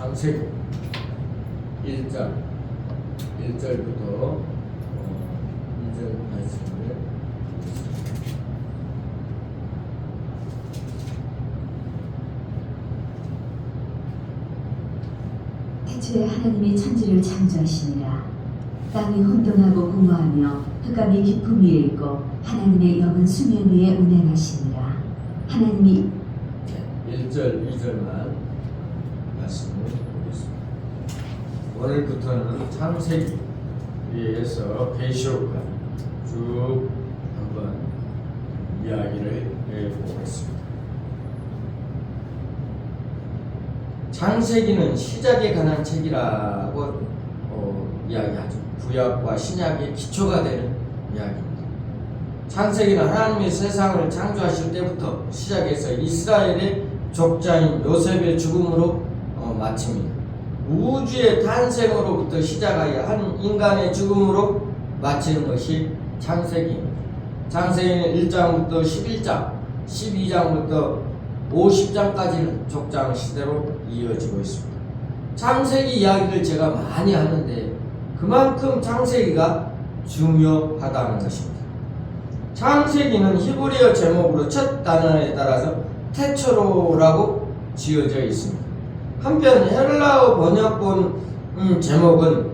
창세기 1장 1절부터 2절 말씀을 보겠습니다. 태초에 하나님이 천지를 창조하시니라. 땅이 혼돈하고 공허하며 흑암이 깊음 위에 있고 하나님의 영은 수면 위에 운행하시니라. 하나님이 1절 2절만 말씀을 보겠습니다. 오늘부터는 창세기에서 계시록까지 쭉 한번 이야기를 해보겠습니다. 창세기는 시작에 관한 책이라고 이야기하죠. 구약과 신약의 기초가 되는 이야기입니다. 창세기는 하나님이 세상을 창조하실 때부터 시작해서 이스라엘의 족장인 요셉의 죽음으로 마칩니다. 우주의 탄생으로부터 시작하여 한 인간의 죽음으로 마치는 것이 창세기입니다. 창세기는 1장부터 11장, 12장부터 50장까지는 족장 시대로 이어지고 있습니다. 창세기 이야기를 제가 많이 하는데 그만큼 창세기가 중요하다는 것입니다. 창세기는 히브리어 제목으로 첫 단어에 따라서 태초로라고 지어져 있습니다. 한편 헬라어 번역본 제목은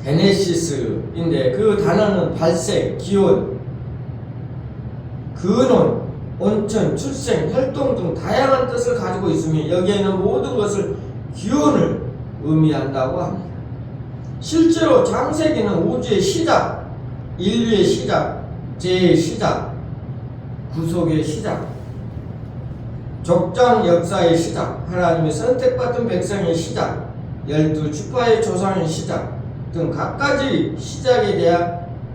게네시스인데 그 단어는 발생, 기원, 근원, 온천, 출생, 혈동 등 다양한 뜻을 가지고 있으며 여기에는 모든 것을 기원을 의미한다고 합니다. 실제로 창세기는 우주의 시작, 인류의 시작, 죄의 시작, 구속의 시작, 족장 역사의 시작, 하나님의 선택받은 백성의 시작, 12지파의 조상의 시작 등 각가지 시작에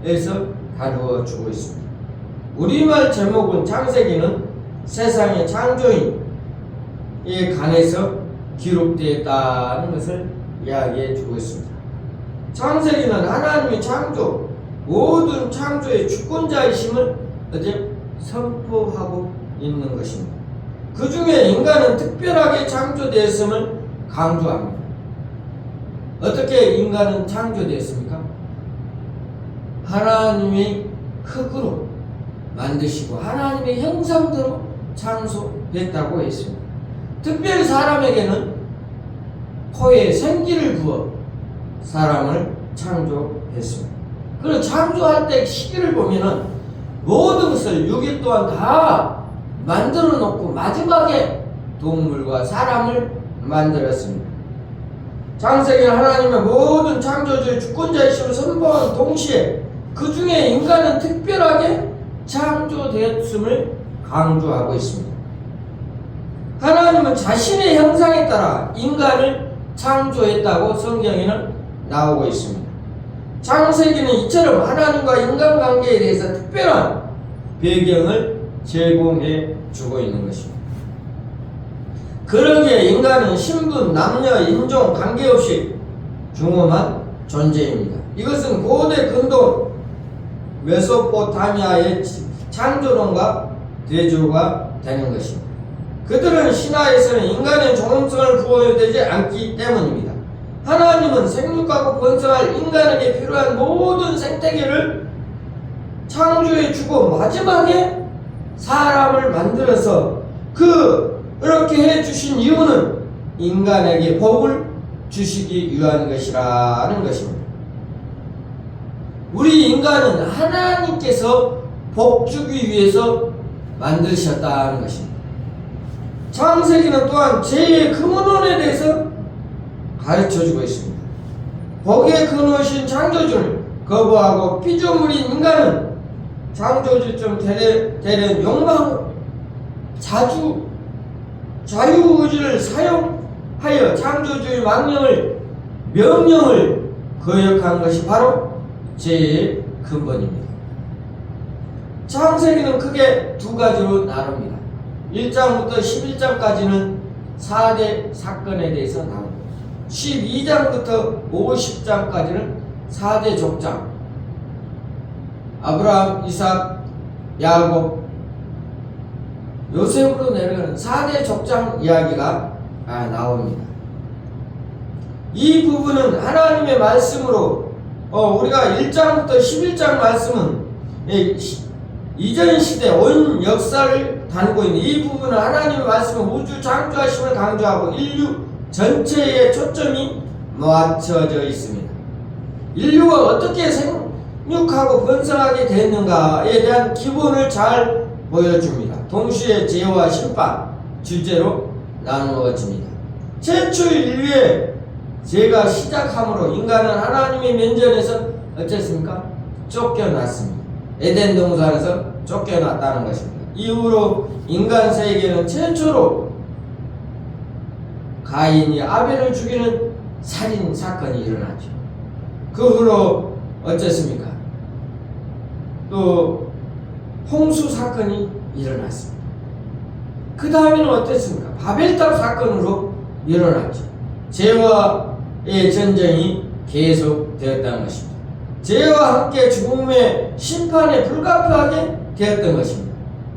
대해서 다루어주고 있습니다. 우리말 제목은 창세기는 세상의 창조인에 관해서 기록되었다는 것을 이야기해주고 있습니다. 창세기는 하나님의 창조, 모든 창조의 주권자이심을 선포하고 있는 것입니다. 그 중에 인간은 특별하게 창조되었음을 강조합니다. 어떻게 인간은 창조되었습니까? 하나님의 흙으로 만드시고 하나님의 형상대로 창조됐다고 했습니다. 특별히 사람에게는 코에 생기를 부어 사람을 창조했습니다. 그리고 창조할 때 시기를 보면은 모든 것을 6일 동안 다 만들어 놓고 마지막에 동물과 사람을 만들었습니다. 창세기는 하나님의 모든 창조주의 주권자이심을 선포한 동시에 그 중에 인간은 특별하게 창조되었음을 강조하고 있습니다. 하나님은 자신의 형상에 따라 인간을 창조했다고 성경에는 나오고 있습니다. 창세기는 이처럼 하나님과 인간관계에 대해서 특별한 배경을 제공해 주고 있는 것입니다. 그러기에 인간은 신분, 남녀, 인종 관계없이 중엄한 존재입니다. 이것은 고대 근동 메소포타미아의 창조론과 대조가 되는 것입니다. 그들은 신화에서는 인간의 존엄성을 부여되지 않기 때문입니다. 하나님은 생육하고 번성할 인간에게 필요한 모든 생태계를 창조해 주고 마지막에 사람을 만들어서 그렇게 해 주신 이유는 인간에게 복을 주시기 위한 것이라는 것입니다. 우리 인간은 하나님께서 복 주기 위해서 만드셨다는 것입니다. 창세기는 또한 죄의 근원에 대해서 가르쳐주고 있습니다. 복의 근원이신 창조주를 거부하고 피조물인 인간은 창조주처럼 되는 욕망으로 자유의지를 사용하여 창조주의 명령을 거역한 것이 바로 죄의 근본입니다. 창세기는 크게 두 가지로 나눕니다. 1장부터 11장까지는 4대 사건에 대해서 나옵니다. 12장부터 50장까지는 4대 족장, 아브라함, 이삭, 야곱, 요셉으로 내려가는 4대 족장 이야기가 나옵니다. 이 부분은 하나님의 말씀으로 우리가 1장부터 11장 말씀은 이전 시대 온 역사를 다루고 있는 이 부분은 하나님의 말씀은 우주 창조하심을 강조하고 인류 전체에 초점이 맞춰져 있습니다. 인류가 어떻게 생육하고 번성하게 됐는가에 대한 기본을 잘 보여줍니다. 동시에 죄와 심판 주제로 나누어집니다. 최초 인류의 죄가 시작함으로 인간은 하나님의 면전에서 어쨌습니까? 쫓겨났습니다. 에덴 동산에서 쫓겨났다는 것입니다. 이후로 인간 세계는 최초로 가인이 아벨을 죽이는 살인 사건이 일어났죠. 그 후로 어쨌습니까? 또 홍수 사건이 일어났습니다. 그 다음에는 어땠습니까? 바벨탑 사건으로 일어났죠. 죄와의 전쟁이 계속되었다는 것입니다. 죄와 함께 죽음의 심판에 불가피하게 되었던 것입니다.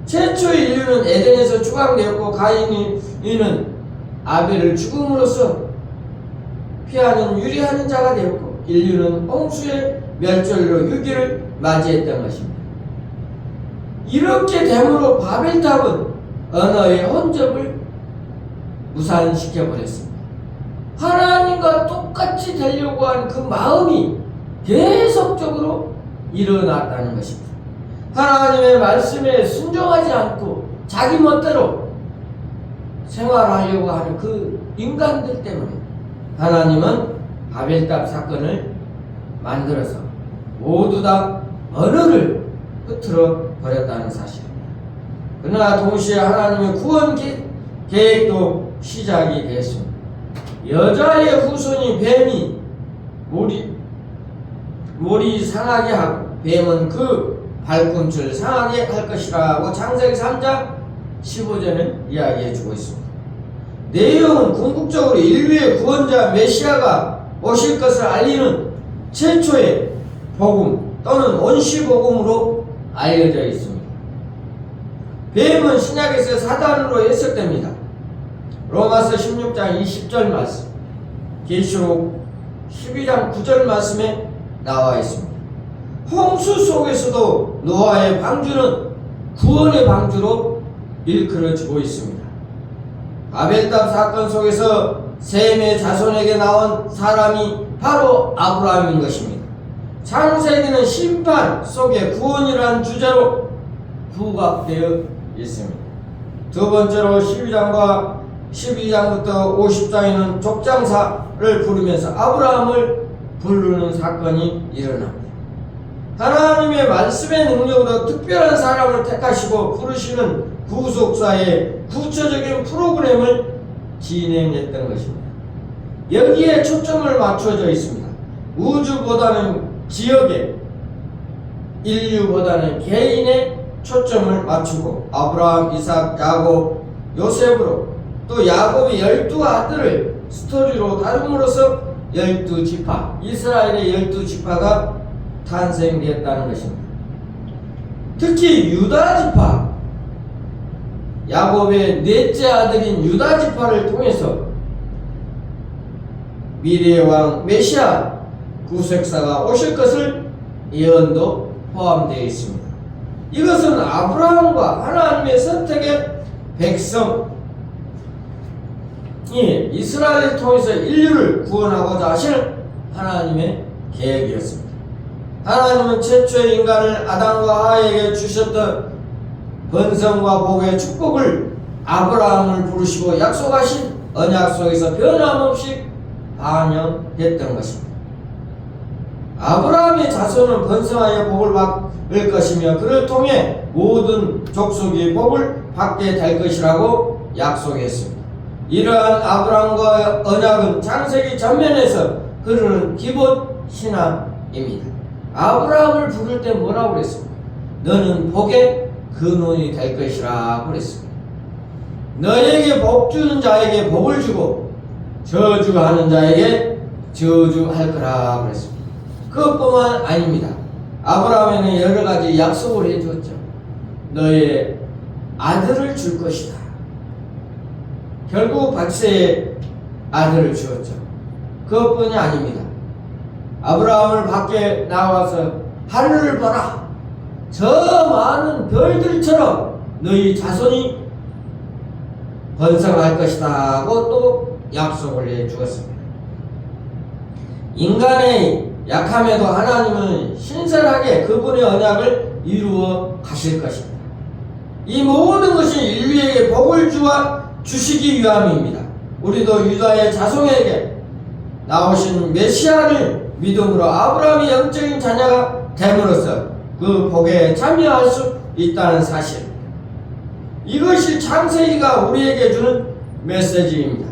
최초의 인류는 에덴에서 추방되었고 가인은 아벨을 죽음으로써 피하는 유리하는 자가 되었고 인류는 홍수의 멸절로 유기를 맞이했던 것입니다. 이렇게 됨으로 바벨탑은 언어의 혼접을 무산시켜버렸습니다. 하나님과 똑같이 되려고 하는 그 마음이 계속적으로 일어났다는 것입니다. 하나님의 말씀에 순종하지 않고 자기 멋대로 생활하려고 하는 그 인간들 때문에 하나님은 바벨탑 사건을 만들어서 모두 다 언어를 흐트러 버렸다는 사실입니다. 그러나 동시에 하나님의 구원 계획도 시작이 됐습니다. 여자의 후손이 뱀이 몰이 상하게 하고 뱀은 그 발꿈치를 상하게 할 것이라고 창세기 3장 15절은 이야기해 주고 있습니다. 내용은 궁극적으로 인류의 구원자 메시아가 오실 것을 알리는 최초의 복음 또는 온시복음으로 알려져 있습니다. 뱀은 신약에서 사단으로 해석됩니다. 로마서 16장 20절 말씀, 계시록 12장 9절 말씀에 나와 있습니다. 홍수 속에서도 노아의 방주는 구원의 방주로 일컬어지고 있습니다. 바벨탑 사건 속에서 셈의 자손에게 나온 사람이 바로 아브라함인 것입니다. 창세기는 심판 속에 구원이라는 주제로 부각되어 있습니다. 두 번째로 12장과 12장부터 50장에는 족장사를 부르면서 아브라함을 부르는 사건이 일어납니다. 하나님의 말씀의 능력으로 특별한 사람을 택하시고 부르시는 구속사의 구체적인 프로그램을 진행했던 것입니다. 여기에 초점을 맞춰져 있습니다. 우주보다는 지역에, 인류보다는 개인의 초점을 맞추고 아브라함, 이삭, 야곱, 요셉으로 또 야곱의 12아들을 스토리로 다룸으로써 12지파, 이스라엘의 12지파가 탄생되었다는 것입니다. 특히 유다지파, 야곱의 넷째 아들인 유다지파를 통해서 미래의 왕 메시아 구속사가 오실 것을 예언도 포함되어 있습니다. 이것은 아브라함과 하나님의 선택의 백성이 이스라엘을 통해서 인류를 구원하고자 하시는 하나님의 계획이었습니다. 하나님은 최초의 인간을 아담과 하와에게 주셨던 번성과 복의 축복을 아브라함을 부르시고 약속하신 언약 속에서 변함없이 반영했던 것입니다. 아브라함의 자손은 번성하여 복을 받을 것이며 그를 통해 모든 족속이 복을 받게 될 것이라고 약속했습니다. 이러한 아브라함과 언약은 창세기 전면에서 흐르는 기본 신앙입니다. 아브라함을 부를 때 뭐라고 그랬습니까? 너는 복의 근원이 될 것이라고 그랬습니다. 너에게 복 주는 자에게 복을 주고 저주하는 자에게 저주할 거라고 그랬습니다. 그것뿐만 아닙니다. 아브라함에는 여러 가지 약속을 해주었죠. 너의 아들을 줄 것이다. 결국 박세의 아들을 주었죠. 그것뿐이 아닙니다. 아브라함을 밖에 나와서 하늘을 보라. 저 많은 별들처럼 너희 자손이 번성할 것이다 하고 또 약속을 해 주었습니다. 인간의 약함에도 하나님은 신실하게 그분의 언약을 이루어 가실 것입니다. 이 모든 것이 인류에게 복을 주시기 위함입니다. 우리도 유다의 자손에게 나오신 메시아를 믿음으로 아브라함의 영적인 자녀가 됨으로써 그 복에 참여할 수 있다는 사실입니다. 이것이 창세기가 우리에게 주는 메시지입니다.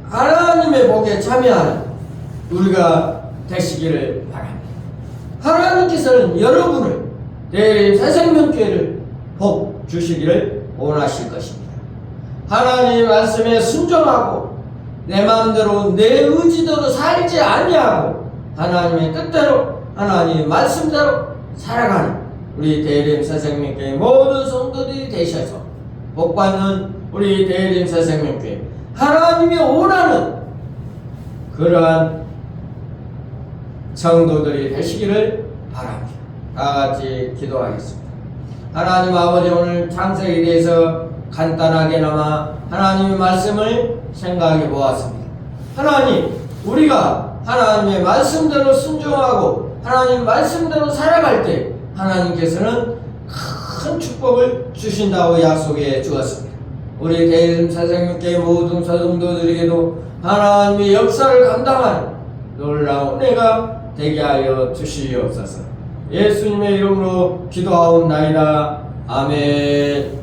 하나님의 복에 참여하는 우리가 되시기를 바랍니다. 하나님께서는 여러분을 내일 새생명교회를 복 주시기를 원하실 것입니다. 하나님의 말씀에 순종하고 내 마음대로 내 의지대로 살지 아니하고 하나님의 뜻대로 하나님의 말씀대로 살아가는 우리 대림 새생명교회 모든 성도들이 되셔서 복받는 우리 대림 새생명교회 하나님이 원하는 그러한 성도들이 되시기를 바랍니다. 다같이 기도하겠습니다. 하나님 아버지, 오늘 창세기에 대해서 간단하게나마 하나님의 말씀을 생각해 보았습니다. 하나님, 우리가 하나님의 말씀대로 순종하고 하나님 말씀대로 살아갈 때 하나님께서는 큰 축복을 주신다고 약속해 주었습니다. 우리 대림 새생명교회 모든 성도들에게도 하나님의 역사를 감당하는 놀라운 은혜가 되게 하여 주시옵소서. 예수님의 이름으로 기도하옵나이다. 아멘.